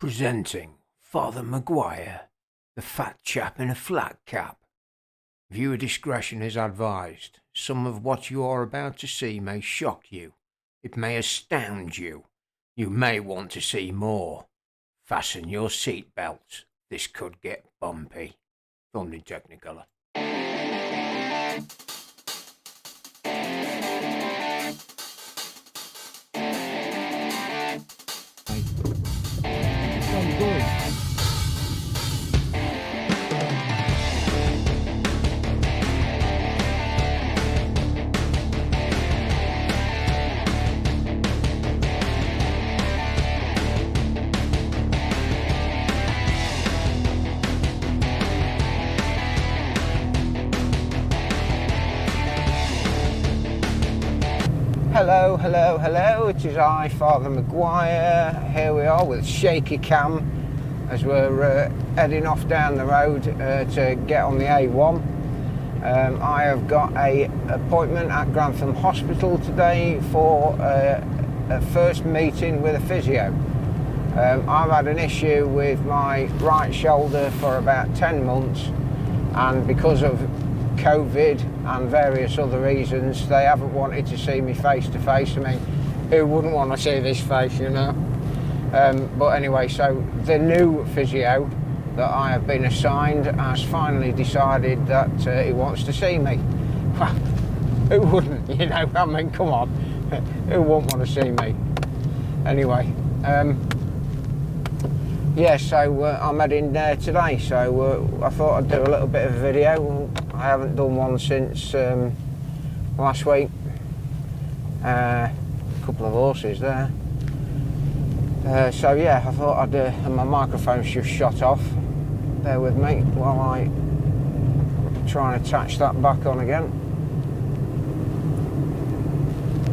Presenting Father Maguire, the fat chap in a flat cap. Viewer discretion is advised. Some of what you are about to see may shock you. It may astound you. You may want to see more. Fasten your seatbelts. This could get bumpy. Filmed in Technicolor. Hello, hello, hello, it is I, Father Maguire. Here we are with shaky cam as we're heading off down the road to get on the A1. I have got an appointment at Grantham Hospital today for a first meeting with a physio. I've had an issue with my right shoulder for about 10 months, and because of COVID and various other reasons, they haven't wanted to see me face to face. I mean, who wouldn't want to see this face, you know? But anyway, so the new physio that I have been assigned has finally decided that he wants to see me. Well, who wouldn't, you know? I mean, come on, who wouldn't want to see me? Anyway, yeah, so I'm heading there today, so I thought I'd do a little bit of a video. I haven't done one since last week. A couple of horses there. So yeah, I thought I'd and my microphone's just shot off. Bear with me while I try and attach that back on again.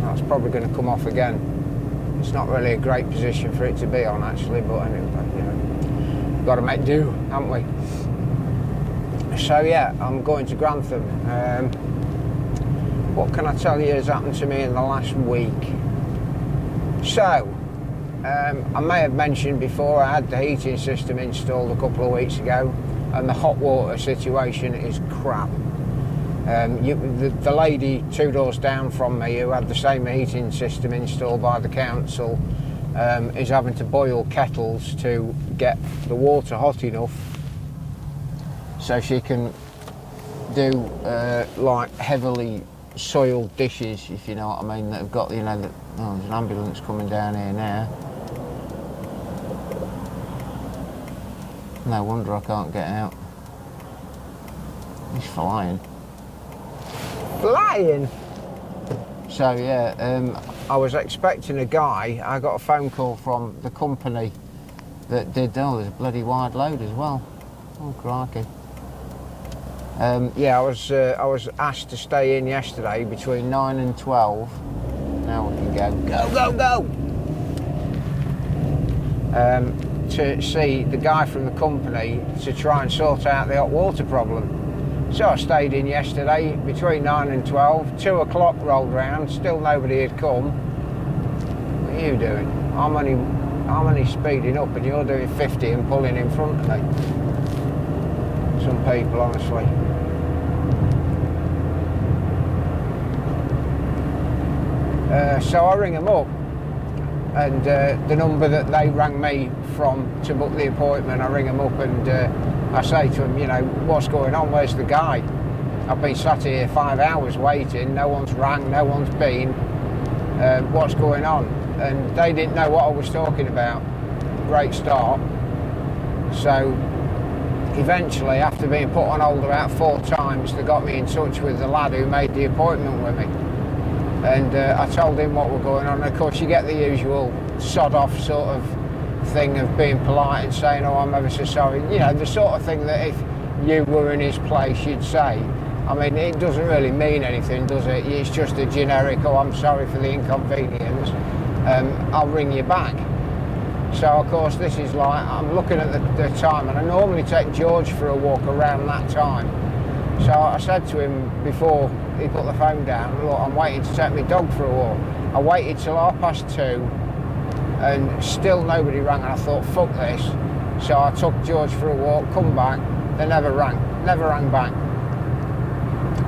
That's probably going to come off again. It's not really a great position for it to be on, actually, but anyway, you know, we've got to make do, haven't we? So yeah, I'm going to Grantham. What can I tell you has happened to me in the last week? So, I may have mentioned before, I had the heating system installed a couple of weeks ago, and the hot water situation is crap. The lady 2 doors down from me, who had the same heating system installed by the council, is having to boil kettles to get the water hot enough so she can do like heavily soiled dishes, if you know what I mean, that have got, you know, there's an ambulance coming down here now. No wonder I can't get out. He's flying. Flying! So yeah, I was expecting a guy. I got a phone call from the company that did, oh, there's a bloody wide load as well. Oh, crikey. Yeah, I was asked to stay in yesterday between 9 and 12. Now we can go, to see the guy from the company to try and sort out the hot water problem. So I stayed in yesterday between 9 and 12. 2 o'clock rolled round, still nobody had come. What are you doing? I'm only speeding up and you're doing 50 and pulling in front of me. Some people, honestly. So I ring them up, and the number that they rang me from to book the appointment, I ring them up and I say to them, you know, what's going on, where's the guy? I've been sat here 5 hours waiting, no one's rang, no one's been, what's going on? And they didn't know what I was talking about. Great start. So eventually, after being put on hold about 4 times, they got me in touch with the lad who made the appointment with me. And I told him what was going on. And of course, you get the usual sod-off sort of thing of being polite and saying, oh, I'm ever so sorry. You know, the sort of thing that if you were in his place, you'd say. I mean, it doesn't really mean anything, does it? It's just a generic, oh, I'm sorry for the inconvenience. I'll ring you back. So, of course, this is like, I'm looking at the time, and I normally take George for a walk around that time. So I said to him before he put the phone down, look, I'm waiting to take my dog for a walk. I waited till 2:30, and still nobody rang, and I thought, fuck this. So I took George for a walk, come back, they never rang back.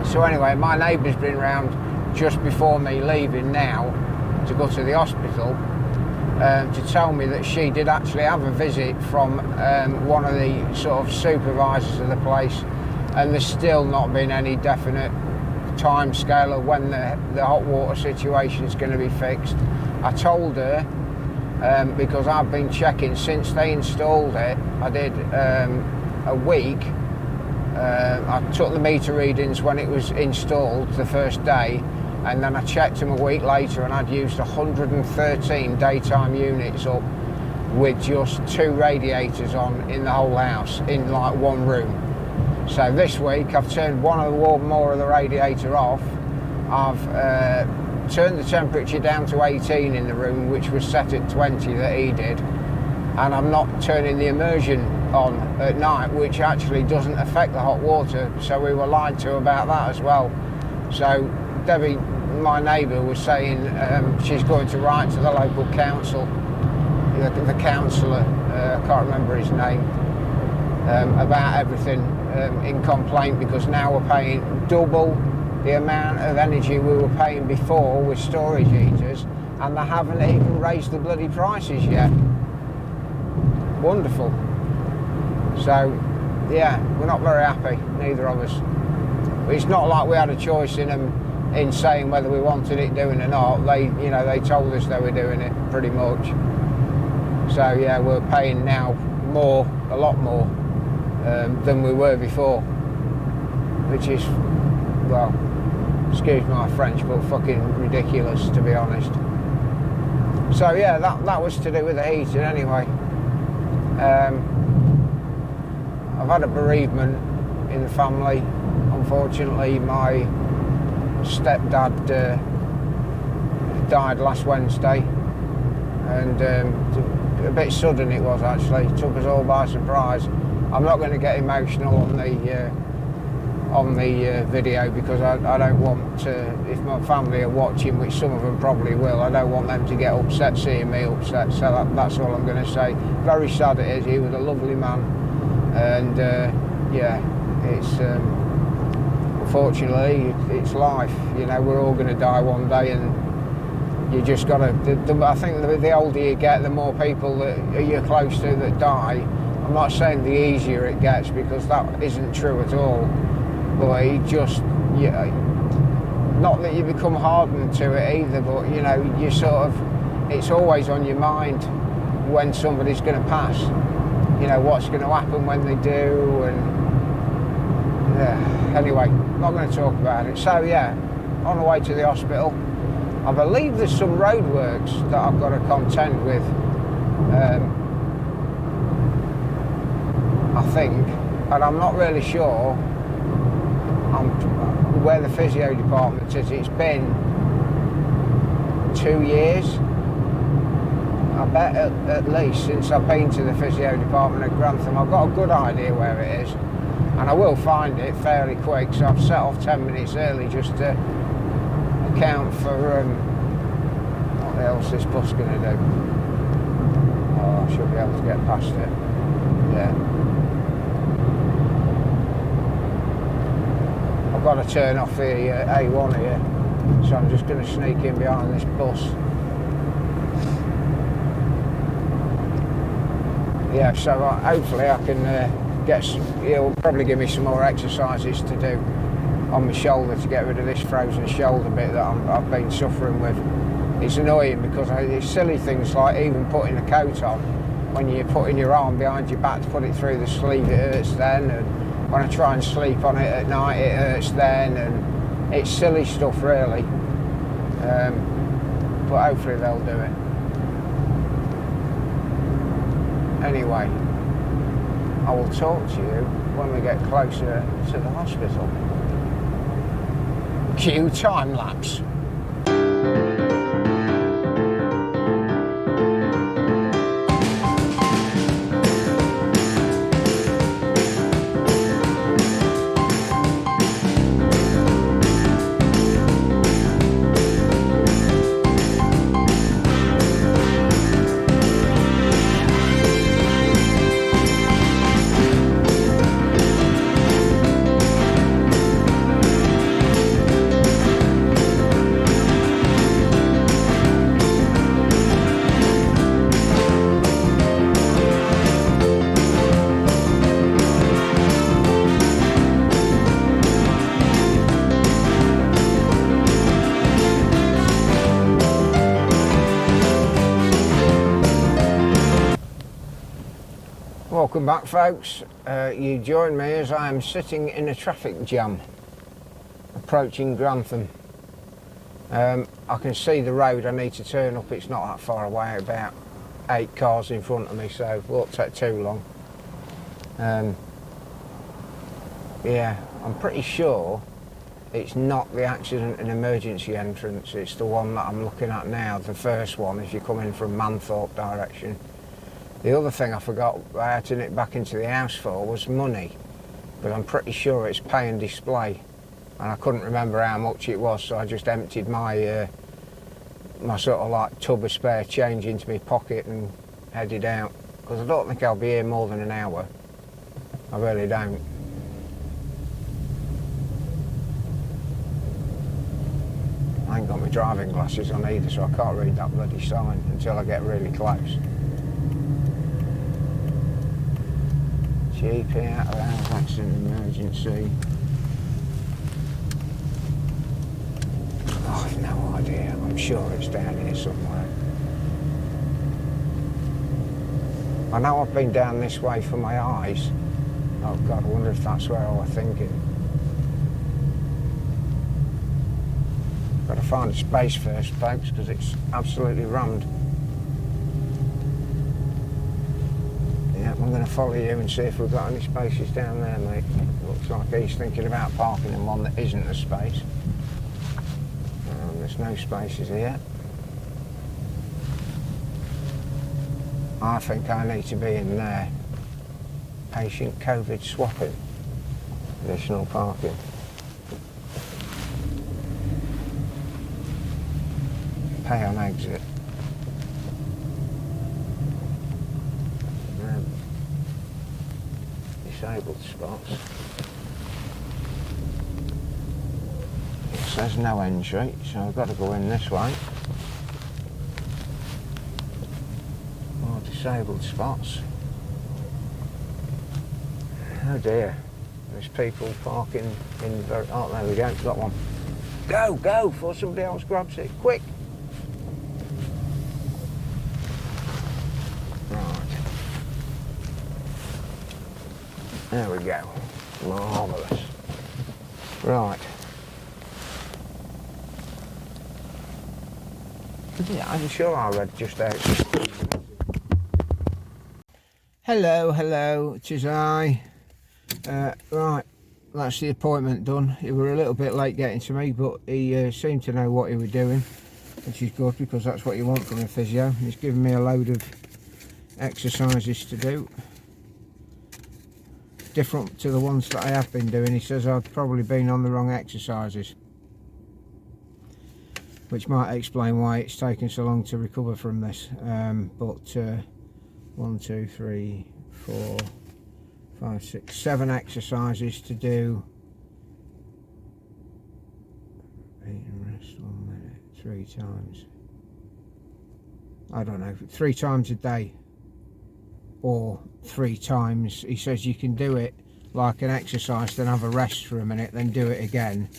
So anyway, my neighbour's been round just before me leaving now to go to the hospital to tell me that she did actually have a visit from one of the sort of supervisors of the place, and there's still not been any definite time scale of when the hot water situation is going to be fixed. I told her, because I've been checking since they installed it. I did a week. I took the meter readings when it was installed the first day, and then I checked them a week later, and I'd used 113 daytime units up with just 2 radiators on in the whole house in like one room. So this week I've turned one of the more of the radiator off. I've turned the temperature down to 18 in the room, which was set at 20 that he did, and I'm not turning the immersion on at night, which actually doesn't affect the hot water. So we were lied to about that as well. So Debbie, my neighbour, was saying she's going to write to the local council, the councillor, I can't remember his name, about everything in complaint, because now we're paying double the amount of energy we were paying before with storage heaters, and they haven't even raised the bloody prices yet. Wonderful. So yeah, we're not very happy, neither of us. But it's not like we had a choice in saying whether we wanted it doing or not. They told us they were doing it pretty much. So yeah, we're paying now more, a lot more than we were before, which is, well, excuse my French, but fucking ridiculous, to be honest. So yeah, that was to do with the heating anyway. I've had a bereavement in the family. Unfortunately, my stepdad died last Wednesday, and a bit sudden it was actually. It took us all by surprise. I'm not going to get emotional on the video, because I don't want to, if my family are watching, which some of them probably will, I don't want them to get upset seeing me upset. So that's all I'm going to say. Very sad it is. He was a lovely man, and yeah, it's unfortunately it's life. We're all going to die one day, and you just got to. I think the older you get, the more people that you're close to that die. I'm not saying the easier it gets, because that isn't true at all. But not that you become hardened to it either, but you sort of, it's always on your mind when somebody's going to pass. What's going to happen when they do, and anyway, not going to talk about it. So yeah, on the way to the hospital, I believe there's some roadworks that I've got to contend with. I think, and I'm not really sure where the physio department is. It's been 2 years, I bet, at least, since I've been to the physio department at Grantham. I've got a good idea where it is, and I will find it fairly quick, so I've set off 10 minutes early just to account for what the hell's this bus going to do. Oh, I should be able to get past it. Yeah. I've got to turn off the A1 here, so I'm just going to sneak in behind this bus. Yeah, so hopefully I can it'll probably give me some more exercises to do on my shoulder to get rid of this frozen shoulder bit that I've been suffering with. It's annoying because it's silly things like even putting a coat on. When you're putting your arm behind your back to put it through the sleeve, it hurts then, and when I try and sleep on it at night, it hurts then, and it's silly stuff really. But hopefully they'll do it. Anyway, I will talk to you when we get closer to the hospital. Cue time lapse. Welcome back, folks. You join me as I am sitting in a traffic jam approaching Grantham. I can see the road I need to turn up. It's not that far away, about 8 cars in front of me, so it won't take too long. Yeah, I'm pretty sure it's not the accident and emergency entrance. It's the one that I'm looking at now, the first one, if you're coming from Manthorpe direction. The other thing I forgot about to nip back into the house for was money, but I'm pretty sure it's pay and display, and I couldn't remember how much it was, so I just emptied my my sort of like tub of spare change into my pocket and headed out, because I don't think I'll be here more than an hour. I really don't. I ain't got my driving glasses on either, so I can't read that bloody sign until I get really close. GP out of the house, accident emergency. Oh, I've no idea. I'm sure it's down here somewhere. I know I've been down this way for my eyes. Oh God, I wonder if that's where I was thinking. Got to find a space first, folks, because it's absolutely rammed. Yeah, I'm going to follow you and see if we've got any spaces down there, mate. Looks like he's thinking about parking in one that isn't a space. There's no spaces here. I think I need to be in there. Patient COVID swapping. Additional parking. Pay on exit. Disabled spots. It says no entry, so I've got to go in this way. More disabled spots. Oh dear, there's people parking in the... Oh, there we go, got one. Go, go, before somebody else grabs it, quick! Right. There we go. Marvellous. Right. Yeah, I'm sure I read just out. Hello, hello, 'tis I. Right, that's the appointment done. He were a little bit late getting to me, but he seemed to know what he was doing, which is good, because that's what you want from a physio. He's given me a load of exercises to do, different to the ones that I have been doing. He says I've probably been on the wrong exercises, which might explain why it's taken so long to recover from this. 1, 2, 3, 4, 5, 6, 7 exercises to do. 8 and rest 1 minute, 3 times. I don't know, 3 times a day, or 3 times. He says you can do it like an exercise, then have a rest for a minute, then do it again,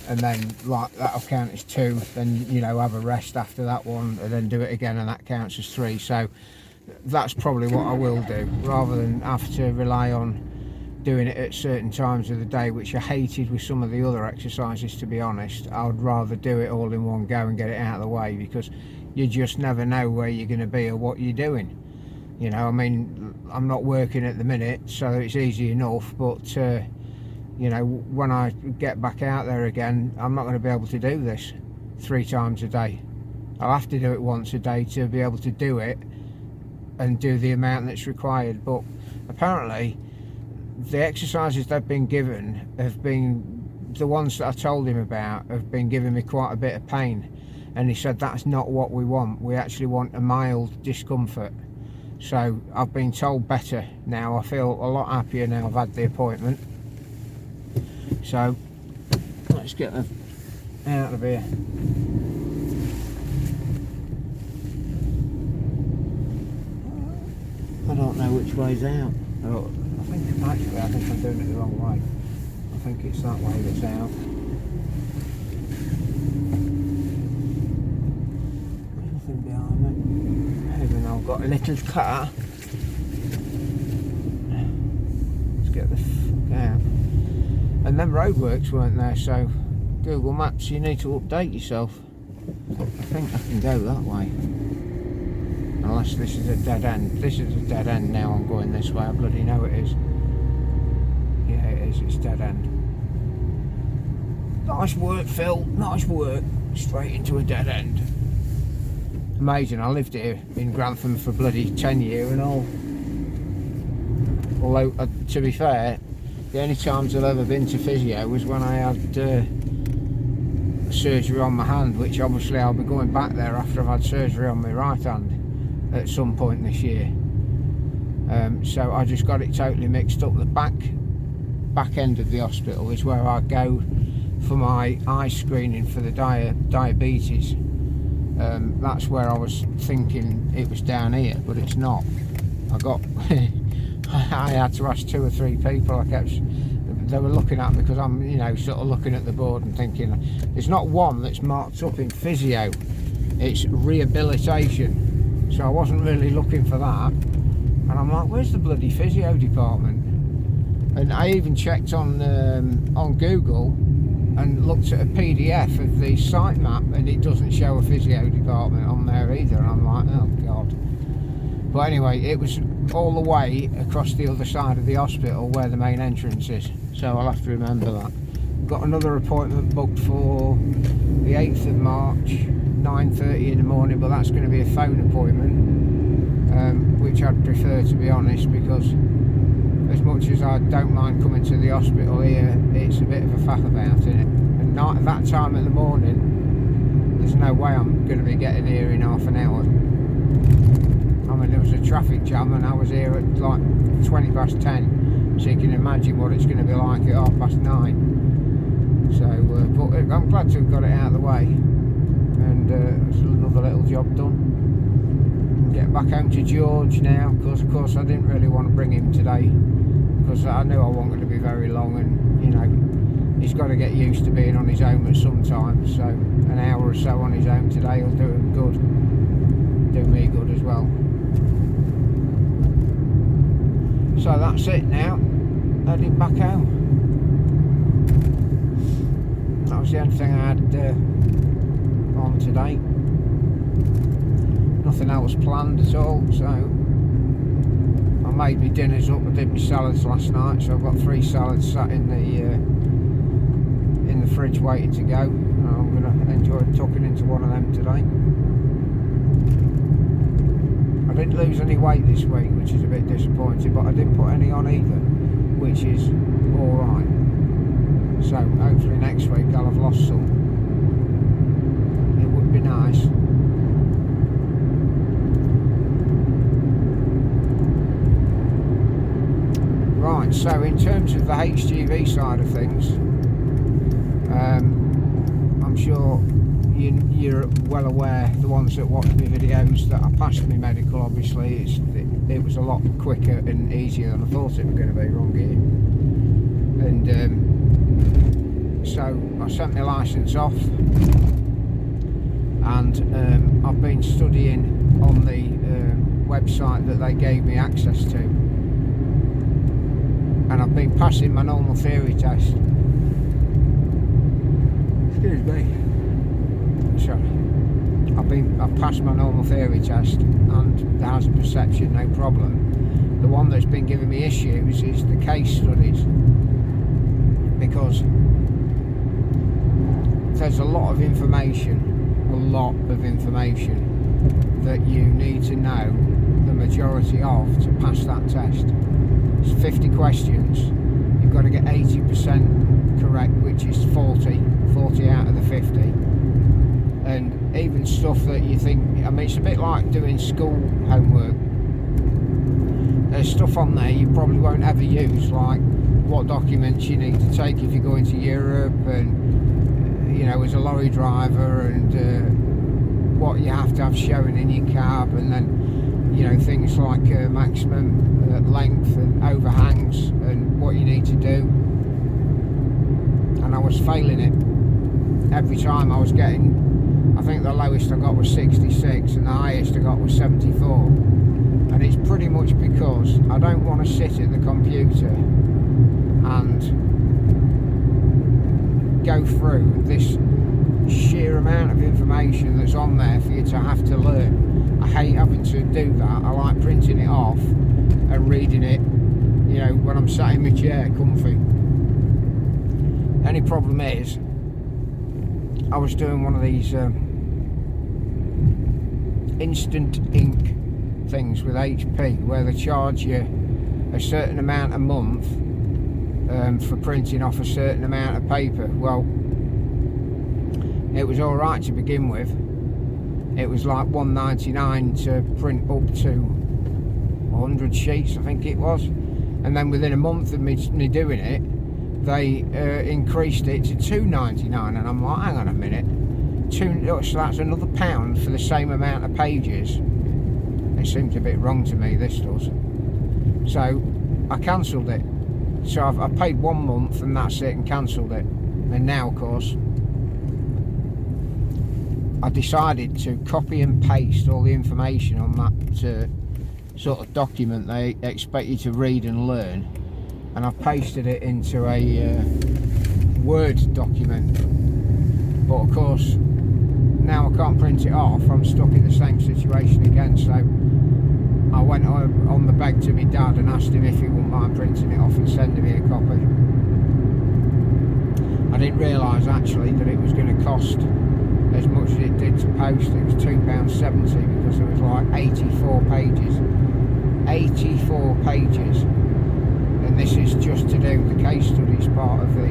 and then like that'll count as 2, then you know, have a rest after that one, and then do it again, and that counts as 3. So that's probably what I will do, rather than have to rely on doing it at certain times of the day, which I hated with some of the other exercises, to be honest. I would rather do it all in one go and get it out of the way, because you just never know where you're going to be or what you're doing. You know, I mean, I'm not working at the minute, so it's easy enough, but you know, when I get back out there again, I'm not going to be able to do this 3 times a day. I'll have to do it once a day to be able to do it and do the amount that's required. But apparently the exercises they've been given have been, the ones that I told him about, have been giving me quite a bit of pain, and he said that's not what we want. We actually want a mild discomfort. So I've been told better now. I feel a lot happier now I've had the appointment. So let's get them out of here. I don't know which way's out. Oh, I think I'm doing it the wrong way. I think it's that way that's out. Nothing behind me. Even though I've got a little car. get the fuck out. And then roadworks weren't there, so Google Maps, you need to update yourself. I think I can go that way. Unless this is a dead end. This is a dead end now. I'm going this way. I bloody know it is. Yeah, it is. It's dead end. Nice work, Phil. Nice work. Straight into a dead end. Amazing. I lived here in Grantham for bloody 10 years and all. Although, to be fair, the only times I've ever been to physio was when I had surgery on my hand, which obviously I'll be going back there after I've had surgery on my right hand at some point this year. So I just got it totally mixed up. The back end of the hospital is where I go for my eye screening for the diabetes. That's where I was thinking it was down here, but it's not. I had to ask 2 or 3 people. They were looking at me because I'm, sort of looking at the board and thinking, there's not one that's marked up in physio. It's rehabilitation. So I wasn't really looking for that. And I'm like, where's the bloody physio department? And I even checked on Google and looked at a PDF of the site map, and it doesn't show a physio department on there either. And I'm like, oh God. But anyway, it was all the way across the other side of the hospital where the main entrance is. So I'll have to remember that. Got another appointment booked for the 8th of March, 9:30 in the morning, but that's going to be a phone appointment, which I'd prefer, to be honest, because as much as I don't mind coming to the hospital here, it's a bit of a faff about, isn't it? And not at that time in the morning, there's no way I'm going to be getting here in half an hour. I mean, there was a traffic jam and I was here at like 20 past 10, so you can imagine what it's going to be like at 9:30. So, but I'm glad to have got it out of the way, and it's another little job done. Get back home to George now, because of course I didn't really want to bring him today, because I knew I wasn't going to be very long, and he's got to get used to being on his own at some time, so an hour or so on his own today will do him good, do me good as well. So that's it now, heading back home. That was the only thing I had on today. Nothing else planned at all, so I made my dinners up. I did my salads last night, so I've got 3 salads sat in the fridge waiting to go. I'm going to enjoy tucking into one of them today. I didn't lose any weight this week, which is a bit disappointing, but I didn't put any on either, which is alright. So hopefully next week I'll have lost some. It would be nice. Right, so in terms of the HGV side of things, I'm sure you're well aware, the ones that watch my videos, that I passed my medical. Obviously it was a lot quicker and easier than I thought it was going to be, wrong gear. And so I sent my licence off, and I've been studying on the website that they gave me access to, and I've been passing my normal theory test. Excuse me. Sorry. I've passed my normal theory test, and the hazard perception, no problem. The one that's been giving me issues is the case studies, because there's a lot of information that you need to know the majority of to pass that test. It's 50 questions. You've got to get 80% correct, which is 40 out of the 50. And even stuff that you think, I mean, it's a bit like doing school homework. There's stuff on there you probably won't ever use, like what documents you need to take if you're going to Europe, and as a lorry driver, and what you have to have showing in your cab, and then things like maximum length and overhangs and what you need to do. And I was failing it every time. I was getting, I think the lowest I got was 66 and the highest I got was 74. And it's pretty much because I don't want to sit at the computer and go through this sheer amount of information that's on there for you to have to learn. I hate having to do that. I like printing it off and reading it, you know, when I'm sat in my chair comfy. Only problem is, I was doing one of these instant ink things with HP where they charge you a certain amount a month for printing off a certain amount of paper. Well, it was all right to begin with. It was like $1.99 to print up to 100 sheets, I think it was, and then within a month of me doing it, they increased it to $2.99, and I'm like, hang on a minute, so that's another £1 for the same amount of pages. It seems a bit wrong to me, this does. So I cancelled it. So I paid 1 month and that's it, and cancelled it. And now, of course, I decided to copy and paste all the information on that sort of document they expect you to read and learn, and I've pasted it into a Word document. But of course, now I can't print it off. I'm stuck in the same situation again. So I went on the beg to my dad and asked him if he wouldn't mind printing it off and sending me a copy. I didn't realise actually that it was going to cost as much as it did to post. It was £2.70 because there was like 84 pages. 84 pages, and this is just to do the case studies part of the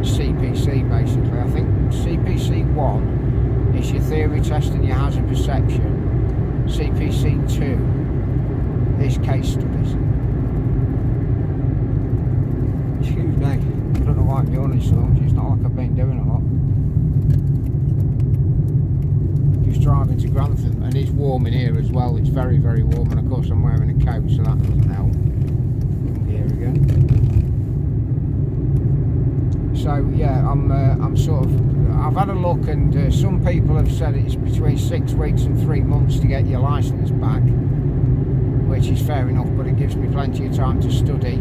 CPC basically. I think CPC 1 is your theory test and your hazard perception. CPC 2 is case studies. Excuse me, I don't know why I'm yawning so much. It's not like I've been doing a lot. Just driving to Grantham, and it's warm in here as well. It's very, very warm, and of course I'm wearing a coat, so that doesn't help. Here again. So yeah, I'm sort of, I've had a look, and some people have said it's between 6 weeks and 3 months to get your licence back, which is fair enough, but it gives me plenty of time to study.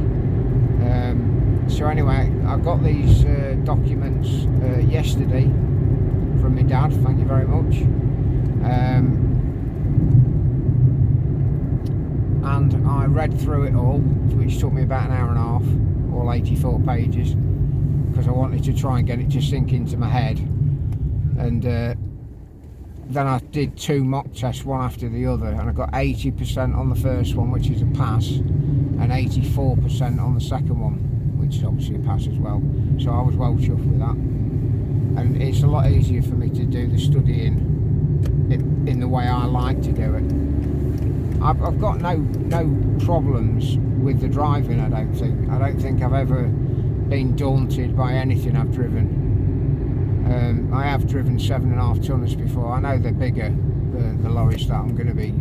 So anyway, I got these documents yesterday from my dad, thank you very much. And I read through it all, which took me about an hour and a half, all 84 pages, because I wanted to try and get it to sink into my head. And then I did 2 mock tests, one after the other, and I got 80% on the first one, which is a pass, and 84% on the second one, which is obviously a pass as well. So I was well chuffed with that. And it's a lot easier for me to do the studying in the way I like to do it. I've got no problems with the driving. I don't think I've ever been daunted by anything I've driven. I have driven 7.5 tonners before. I know they're bigger, the lorries that I'm going to be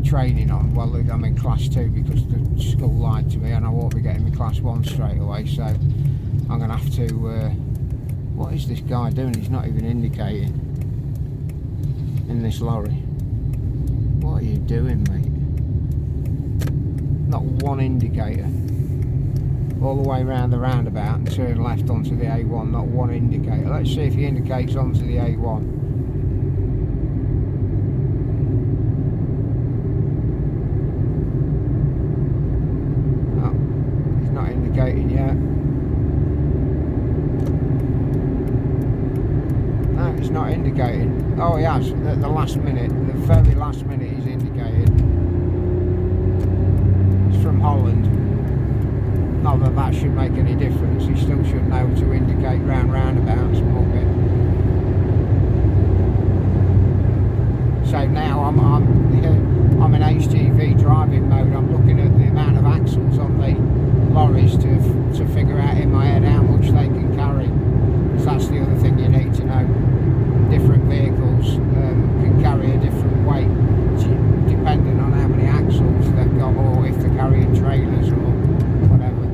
training on. Well, I'm in class 2 because the school lied to me, and I won't be getting my class 1 straight away. So I'm going to have to. What is this guy doing? He's not even indicating in this lorry. What are you doing, mate? Not one indicator. All the way around the roundabout and turn left onto the A1, not one indicator. Let's see if he indicates onto the A1. No, he's not indicating yet. No, he's not indicating. Oh, he has. At the last minute, the very last minute he's indicated. It's from Holland. Not that that should make any difference. He still should know to indicate roundabouts and muppet. So now I'm in HGV driving mode. I'm looking at the amount of axles on the lorries to figure out in my head how much they can carry. Because that's the other thing you need to know. Different vehicles can carry a different weight depending on how many axles they've got, or if they're carrying trailers or whatever.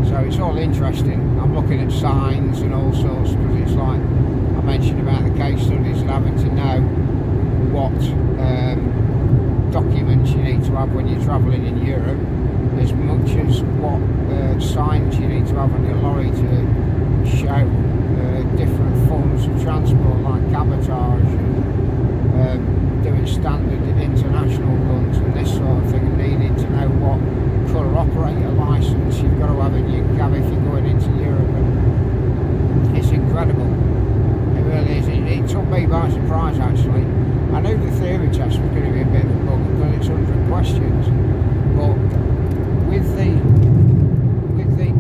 So it's all interesting. I'm looking at signs and all sorts, because it's like I mentioned about the case studies and having to know what documents you need to have when you're travelling in Europe, as much as what signs you need to have on your lorry to show different forms of transport, like cabotage and doing standard international runs and this sort of thing, and needing to know what colour operator licence you've got to have in your cab if you're going into Europe. And it's incredible, it really is. It took me by surprise actually. I knew the theory test was going to be a bit of a bug because it's 100 questions, but with the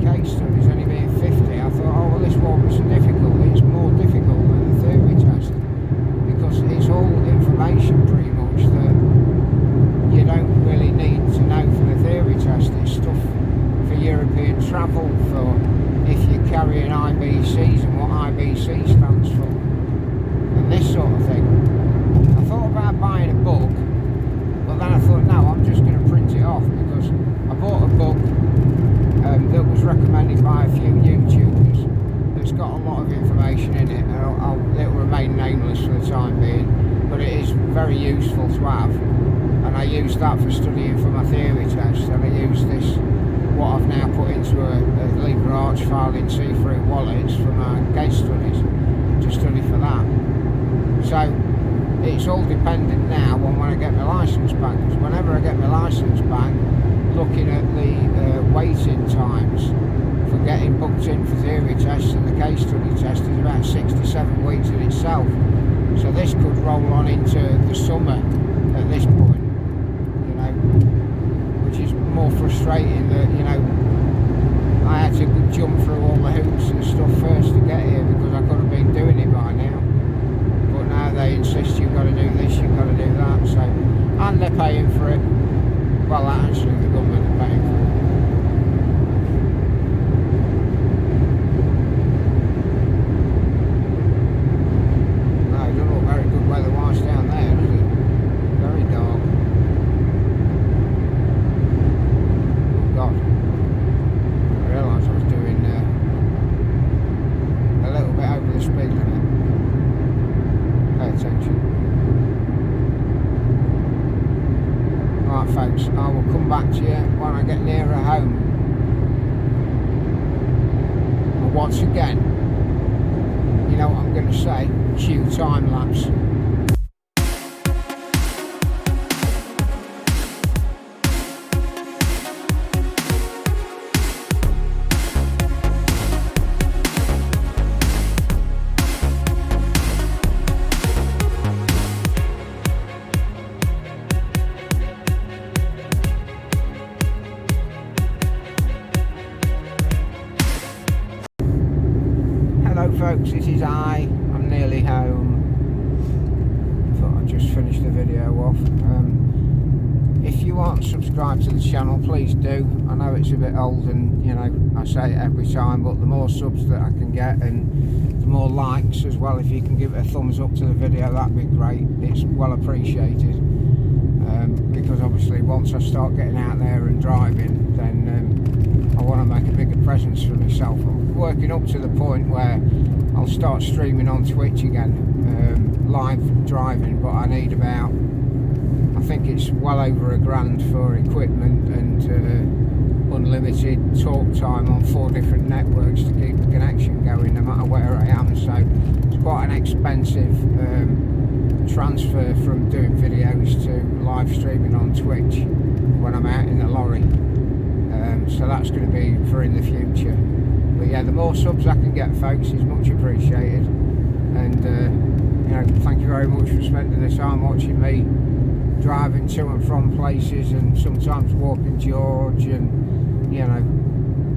case studies only being 50, I thought, oh well, this won't be so difficult. It's more difficult than the theory test because it's all information pretty much that you don't really need to know for the theory test. It's stuff for European travel, for if you're carrying IBCs and what IBC stands for, and this sort of thing. I thought about buying a book, but then I thought, no, I'm just going to print it off, because I bought a book that was recommended by a few YouTubers that's got a lot of information in it, and it will remain nameless for the time being, but it is very useful to have, and I used that for studying for my theory test, and I used this, what I've now put into a LibreArch file in see-through wallets for my case studies, to study for that. So it's all dependent now on when I get my licence back, because whenever I get my licence back, looking at the waiting times for getting booked in for theory tests and the case study test is about 6 to 7 weeks in itself. So this could roll on into the summer at this point, you know, which is more frustrating that, you know, I had to jump through all the hoops and stuff first to get here, because I could have been doing it by now. But now they insist you've got to do this, you've got to do that, so, and they're paying for it. Well, actually the government are paying for it. No, it doesn't look very good weather-wise down there, does it? Very dark. Oh God. I realised I was doing a little bit over the speed limit. Pay attention. Right folks, I will come back to you when I get nearer home. And once again, you know what I'm going to say, cue time lapse. Folks, this is I'm nearly home. Thought I'd just finish the video off. If you aren't subscribed to the channel, please do. I know it's a bit old, and you know I say it every time, but the more subs that I can get and the more likes as well, if you can give it a thumbs up to the video, that'd be great. It's well appreciated, because obviously once I start getting out there and driving, then I want to make a bigger presence for myself. I'm working up to the point where I'll start streaming on Twitch again, live driving, but I need about, I think it's well over £1,000 for equipment and unlimited talk time on 4 different networks to keep the connection going no matter where I am. So it's quite an expensive transfer from doing videos to live streaming on Twitch when I'm out in the lorry. So that's going to be for in the future. But yeah, the more subs I can get, folks, is much appreciated. And you know, thank you very much for spending the time watching me driving to and from places, and sometimes walking George, and you know,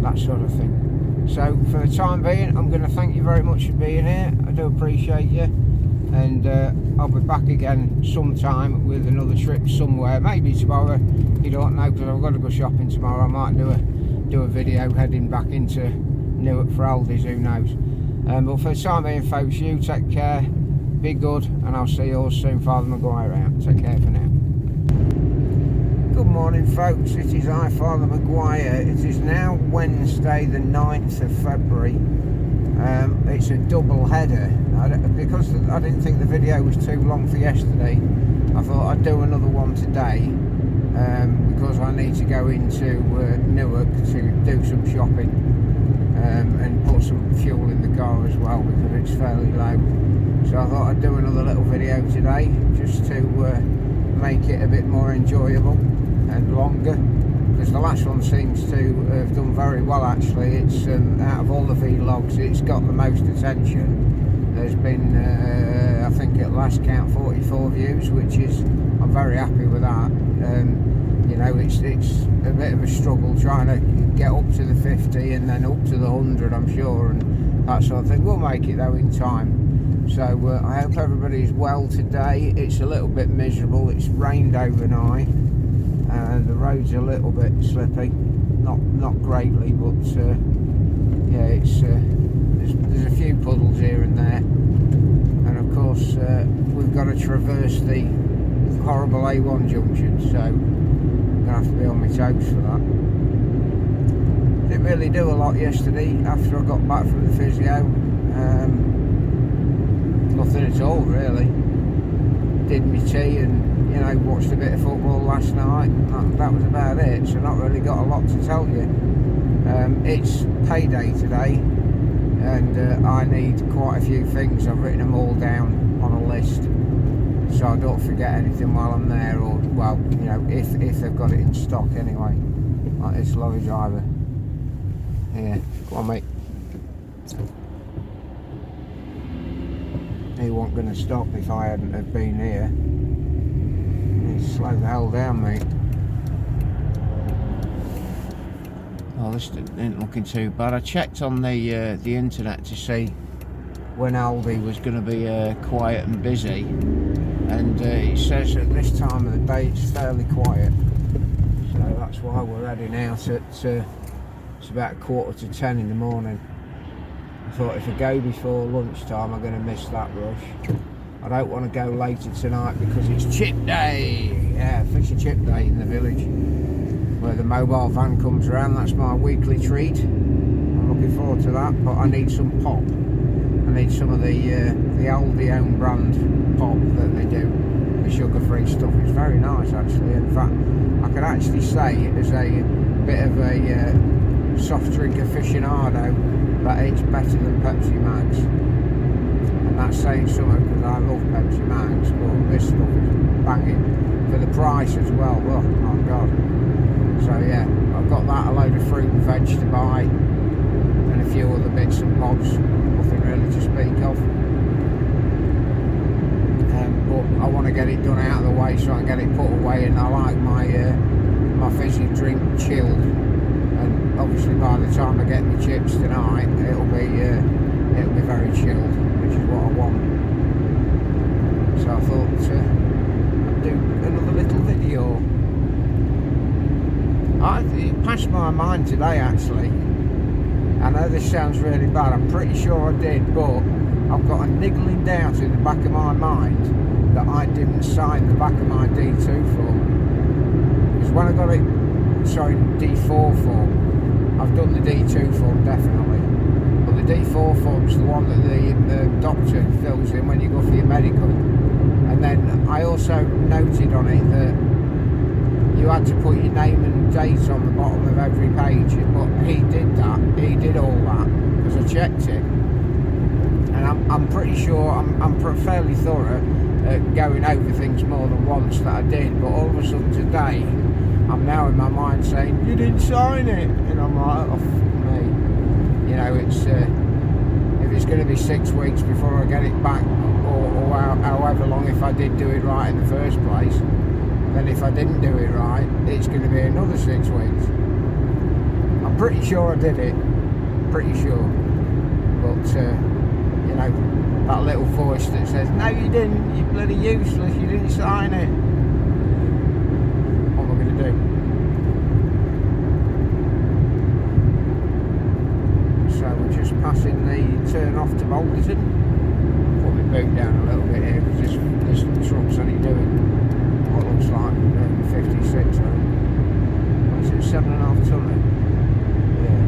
that sort of thing. So for the time being, I'm going to thank you very much for being here. I do appreciate you, and I'll be back again sometime with another trip somewhere, maybe tomorrow, you don't know, because I've got to go shopping tomorrow. I might do a video heading back into Newark for Aldi's, who knows. But for the time being, folks, you take care, be good, and I'll see you all soon. Father Maguire out. Take care for now. Good morning, folks. It is I, Father Maguire. It is now Wednesday the 9th of February. It's a double header. Because I didn't think the video was too long for yesterday, I thought I'd do another one today because I need to go into Newark to do some shopping and put some fuel in the car as well because it's fairly low. So I thought I'd do another little video today just to make it a bit more enjoyable and longer, because the last one seems to have done very well actually. It's out of all the vlogs, it's got the most attention. There's been I think at last count 44 views, which is, I'm very happy with that. You know, it's a bit of a struggle trying to get up to the 50 and then up to the 100, I'm sure, and that sort of thing. We'll make it though in time. So I hope everybody's well today. It's a little bit miserable. It's rained overnight. The road's a little bit slippy, not greatly, but yeah, it's there's a few puddles here and there, and of course we've got to traverse the horrible A1 junction, so I'm gonna have to be on my toes for that. Didn't really do a lot yesterday after I got back from the physio. Nothing at all really. Did my tea and, you know, watched a bit of football last night. That was about it, so not really got a lot to tell you. It's payday today, and I need quite a few things. I've written them all down on a list so I don't forget anything while I'm there, or, well, you know, if they've got it in stock anyway. Like this lorry driver. Yeah, go on mate. He wasn't going to stop if I hadn't have been here. Slow the hell down, mate. Oh, this isn't looking too bad. I checked on the internet to see when Aldi was going to be quiet and busy, and it says at this time of the day it's fairly quiet. So that's why we're heading out at it's about 9:45 in the morning. I thought if I go before lunchtime I'm going to miss that rush. I don't want to go later tonight because it's chip day. Yeah, fish and chip day in the village where the mobile van comes around. That's my weekly treat. I'm looking forward to that, but I need some pop. I need some of the Aldi own brand pop that they do, the sugar-free stuff. It's very nice actually. In fact, I could actually say as a bit of a soft drink aficionado that it's better than Pepsi Max. And that's saying something because I love Pepsi Max, but this stuff is banging for the price as well. Oh my god. So yeah, I've got that, a load of fruit and veg to buy, and a few other bits and bobs, nothing really to speak of. But I want to get it done out of the way so I can get it put away, and I like my my fizzy drink chilled, and obviously by the time I get my chips tonight it'll be very chilled, which is what I want. So I thought I'd do another little video. It passed my mind today actually. I know this sounds really bad, I'm pretty sure I did, but I've got a niggling doubt in the back of my mind that I didn't sign the back of my D2 form. Because when I got it, sorry, D4 form, I've done the D2 form definitely. But the D4 form's the one that the doctor fills in when you go for your medical. And then I also noted on it that you had to put your name and date on the bottom of every page. But he did that, he did all that, because I checked it. And I'm pretty sure, I'm fairly thorough at going over things more than once that I did. But all of a sudden today, I'm now in my mind saying, you didn't sign it. And I'm like, oh, mate. You know, it's if it's going to be 6 weeks before I get it back, or however long if I did do it right in the first place, then if I didn't do it right, it's going to be another 6 weeks. I'm pretty sure I did it, pretty sure. But, you know, that little voice that says, no you didn't, you're bloody useless, you didn't sign it. What am I going to do? So we're just passing the turn off to Bolton. Put my boot down a little bit here because this truck's only doing what looks like 56, I think. What's it, 7.5 tonne? Yeah.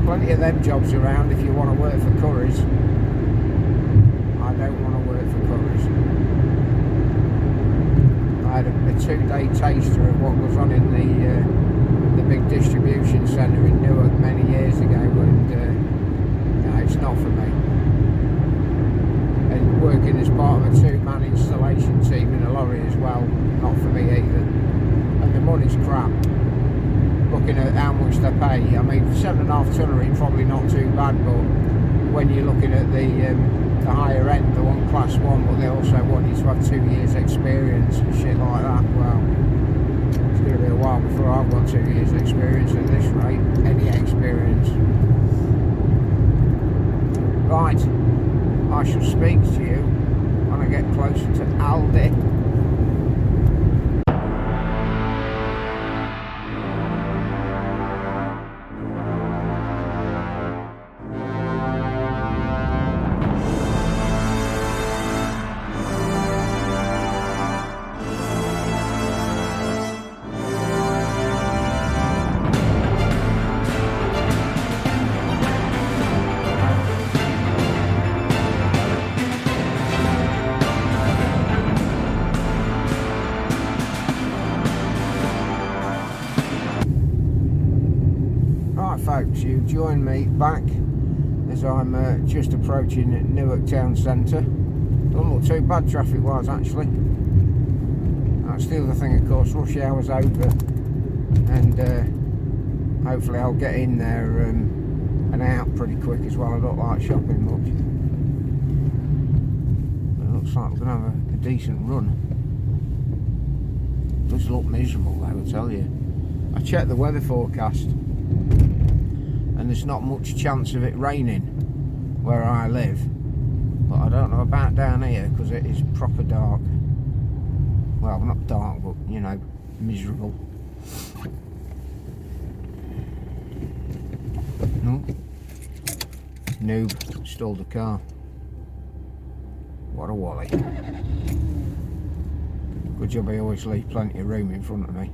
Plenty of them jobs around if you want to work for Currys. I don't want to work for Currys. 2-day taster of what was on in the big distribution centre in Newark many years ago, and no, it's not for me. And working as part of a 2-man installation team in a lorry as well, not for me either. And the money's crap. Looking at how much they pay, I mean, 7.5 tonnery probably not too bad, but when you're looking at the higher end, the one class 1, but they also want you to have 2 years experience and shit like that, well, it's going to be a while before I've got 2 years experience at this rate, any experience. Right, I shall speak to you when I get closer to Aldi. Folks, you join me back as I'm just approaching Newark town centre. Don't look too bad traffic wise actually. That's the other thing, of course, rush hour's over, and hopefully I'll get in there and out pretty quick as well. I don't like shopping much. It looks like we're going to have a decent run. It does look miserable though, I tell you. I checked the weather forecast, and there's not much chance of it raining where I live, but I don't know about down here because it is proper dark. Well, not dark, but you know, miserable. No, noob stole the car. What a wally. Good job I always leave plenty of room in front of me.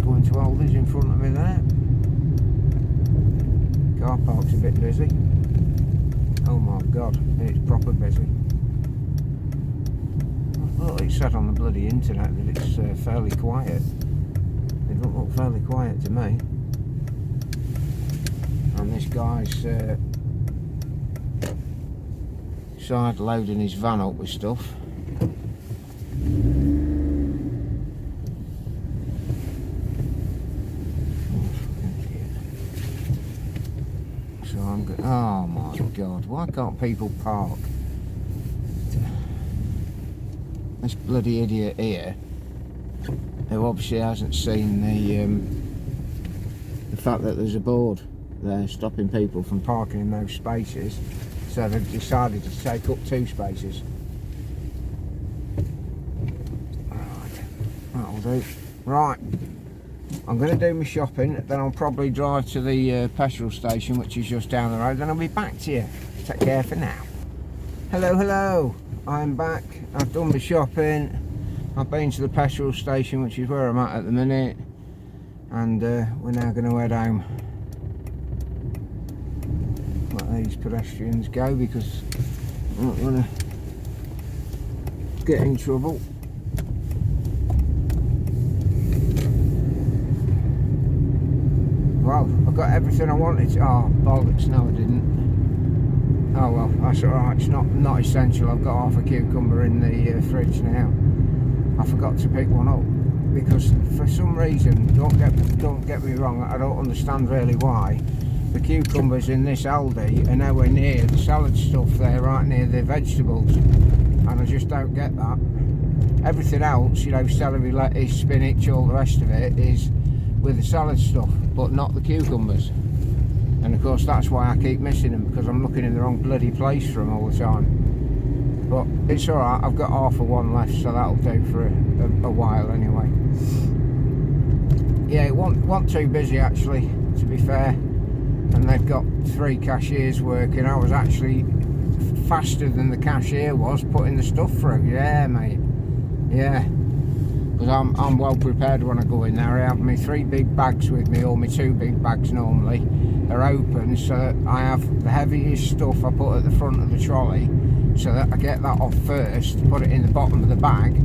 Going to Aldi's in front of me there. Car park's a bit busy. Oh my god, it's proper busy. Well, it said on the bloody internet that it's fairly quiet. It don't look fairly quiet to me. And this guy's side loading his van up with stuff. Oh my god, why can't people park? This bloody idiot here, who obviously hasn't seen the fact that there's a board there stopping people from parking in those spaces, so they've decided to take up 2 spaces. Right, that'll do. Right. I'm going to do my shopping, then I'll probably drive to the petrol station, which is just down the road, then I'll be back to you. Take care for now. Hello, hello, I'm back. I've done my shopping. I've been to the petrol station, which is where I'm at the minute, and we're now going to head home. Let these pedestrians go because I don't want to get in trouble. Well, I've got everything I wanted to. Oh, bollocks, no I didn't. Oh well, that's alright, it's not essential. I've got half a cucumber in the fridge now. I forgot to pick one up because for some reason, don't get me wrong, I don't understand really why, the cucumbers in this Aldi are nowhere near the salad stuff there, right near the vegetables, and I just don't get that. Everything else, you know, celery, lettuce, spinach, all the rest of it is with the salad stuff, but not the cucumbers. And of course that's why I keep missing them, because I'm looking in the wrong bloody place for them all the time. But it's alright, I've got half of one left, so that'll do for a while anyway. Yeah, it wasn't too busy actually to be fair, and they've got 3 cashiers working. I was actually faster than the cashier was putting the stuff through. Yeah, mate. Yeah, because I'm well prepared when I go in there. I have my 3 big bags with me, or my 2 big bags normally. They're open, so that I have the heaviest stuff I put at the front of the trolley, so that I get that off first, put it in the bottom of the bag,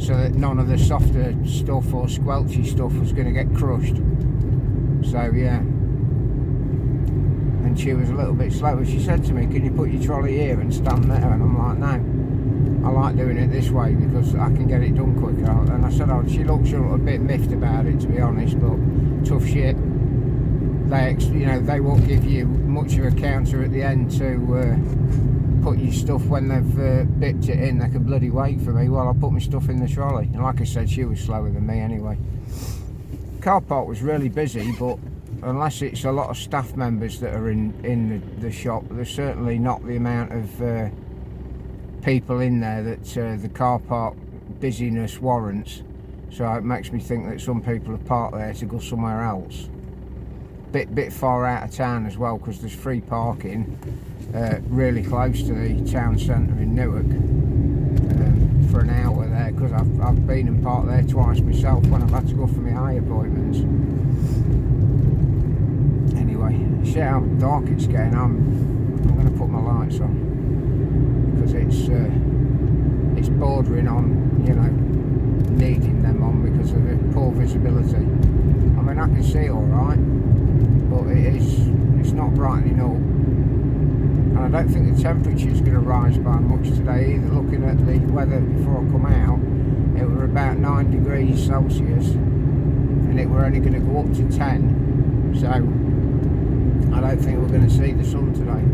so that none of the softer stuff or squelchy stuff was going to get crushed. So yeah, and she was a little bit slower. She said to me, can you put your trolley here and stand there? And I'm like, no, I like doing it this way because I can get it done quicker. And I said, oh, she looks a little bit miffed about it, to be honest, but tough shit. They won't give you much of a counter at the end to put your stuff when they've bipped it in. They can bloody wait for me while I put my stuff in the trolley. And like I said, she was slower than me anyway. Car park was really busy, but unless it's a lot of staff members that are in the shop, there's certainly not the amount of people in there that the car park busyness warrants. So it makes me think that some people have parked there to go somewhere else. Bit far out of town as well, because there's free parking really close to the town centre in Newark for an hour there, because I've been and parked there twice myself when I've had to go for my eye appointments. Anyway, shit how dark it's getting. I'm going to put my lights on because it's bordering on, you know, needing them on because of the poor visibility. I mean, I can see all right, but it's not brightening up, and I don't think the temperature's going to rise by much today either. Looking at the weather before I come out, it were about 9 degrees Celsius, and it were only going to go up to 10, so I don't think we're going to see the sun today.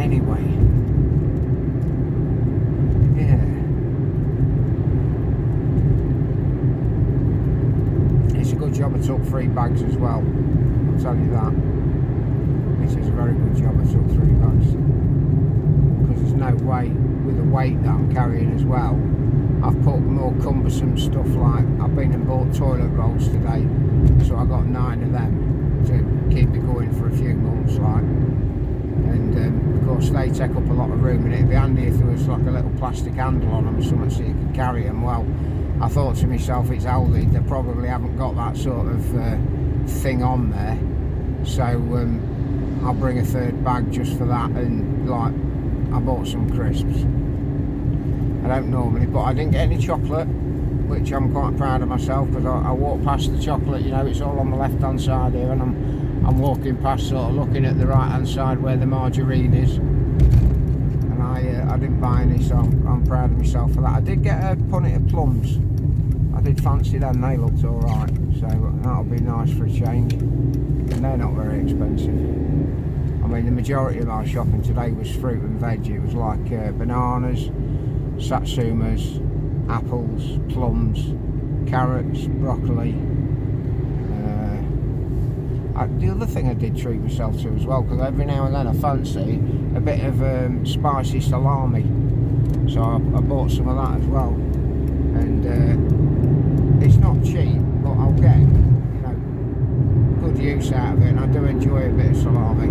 Anyway, yeah. Good job I took 3 bags as well, I'll tell you that. This is a very good job I took 3 bags, because there's no way, with the weight that I'm carrying as well, I've put more cumbersome stuff, like I've been and bought toilet rolls today, so I got 9 of them to keep it going for a few months, like. And of course they take up a lot of room, and it'd be handy if there was like a little plastic handle on them or something so you could carry them. Well, I thought to myself, it's Aldi, they probably haven't got that sort of thing on there, so I'll bring a 3rd bag just for that. And like, I bought some crisps. I don't normally, but I didn't get any chocolate, which I'm quite proud of myself, because I walked past the chocolate, you know, it's all on the left hand side here, and I'm walking past, sort of looking at the right hand side where the margarine is, and I didn't buy any, so I'm proud of myself for that. I did get a punnet of plums. I did fancy them, they looked alright, so that'll be nice for a change, and they're not very expensive. I mean, the majority of our shopping today was fruit and veg. It was like bananas, satsumas, apples, plums, carrots, broccoli. The other thing I did treat myself to as well, because every now and then I fancy a bit of spicy salami, so I bought some of that as well. And it's not cheap, but I'll get, you know, good use out of it, and I do enjoy a bit of salami.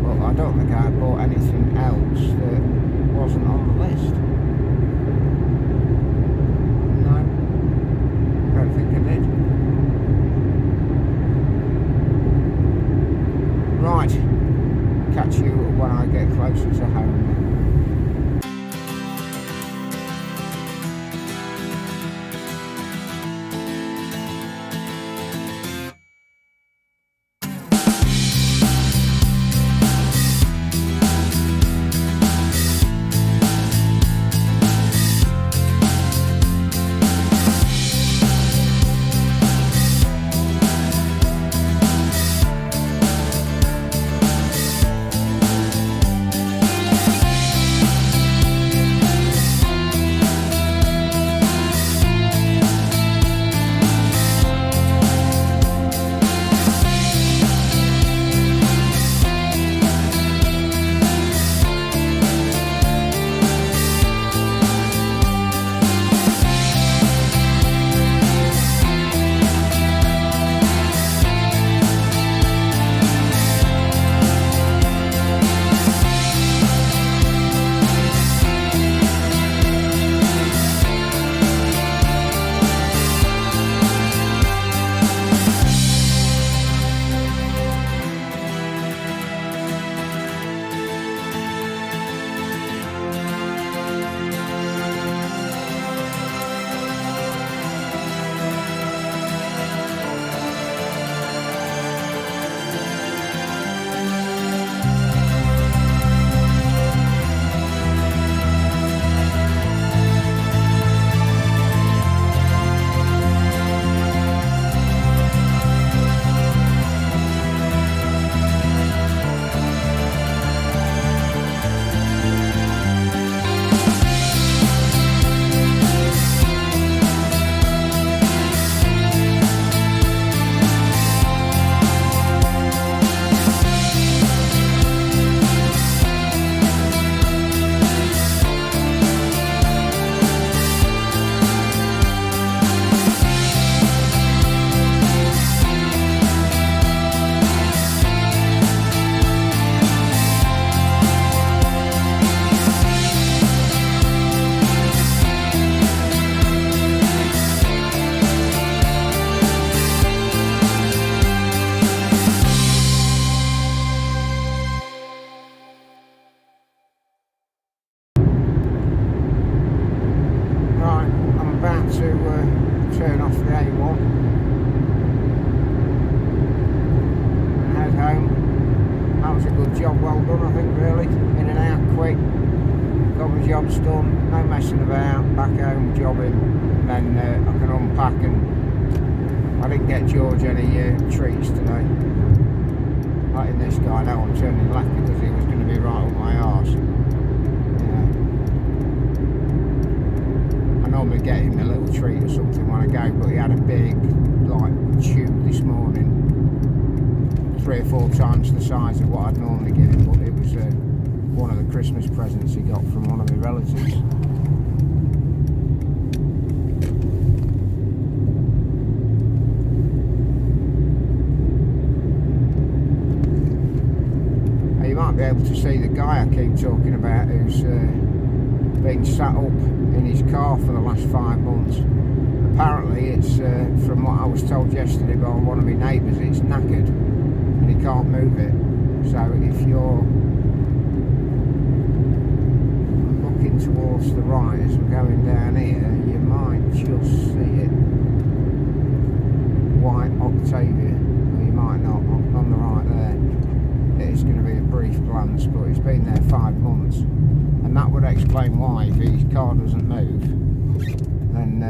But I don't think I bought anything else that wasn't on the list. No, I don't think I did. Right, catch you when I get closer to home. about to turn off the A1 and head home. That was a good job, well done I think really. In and out quick, got my jobs done, no messing about, back home jobbing, and then I can unpack. And I didn't get George any treats today. Like in this guy, that one turning left because he was going to be right up my arse. I normally get him a little treat or something when I go, but he had a big like chew this morning, 3 or 4 times the size of what I'd normally give him, but it was one of the Christmas presents he got from one of my relatives. You might be able to see the guy I keep talking about who's been sat up in his car for the last 5 months. Apparently it's, from what I was told yesterday by one of my neighbours, it's knackered and he can't move it. So if you're looking towards the right as we're going down here, you might just see it. White Octavia, or you might not, on the right there. It's going to be a brief glance, but it's been there 5 months, and that would explain why if his car doesn't move, then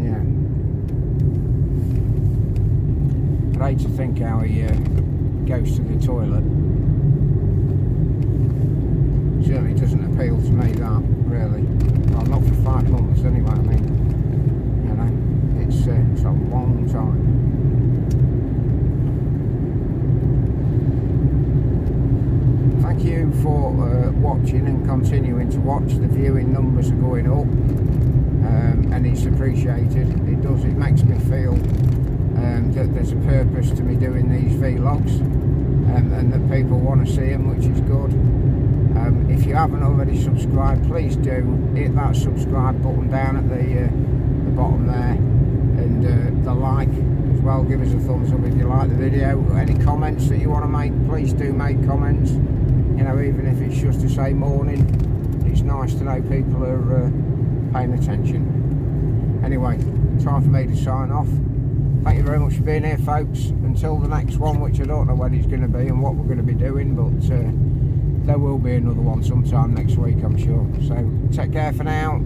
yeah. I'd hate to think how he goes to the toilet. Certainly doesn't appeal to me, that really. Well, not for 5 months anyway. I mean, you know, it's a long time. Thank you for watching and continuing to watch. The viewing numbers are going up, and it's appreciated. It makes me feel that there's a purpose to me doing these vlogs, and that people want to see them, which is good. If you haven't already subscribed, please do hit that subscribe button down at the bottom there, and the like as well. Give us a thumbs up if you like the video. Any comments that you want to make, please do make comments. You know, even if it's just to say morning, it's nice to know people are paying attention. Anyway, time for me to sign off. Thank you very much for being here, folks. Until the next one, which I don't know when it's going to be and what we're going to be doing, but there will be another one sometime next week, I'm sure. So take care for now.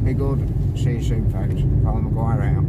Be good. See you soon, folks. Colin Maguire out.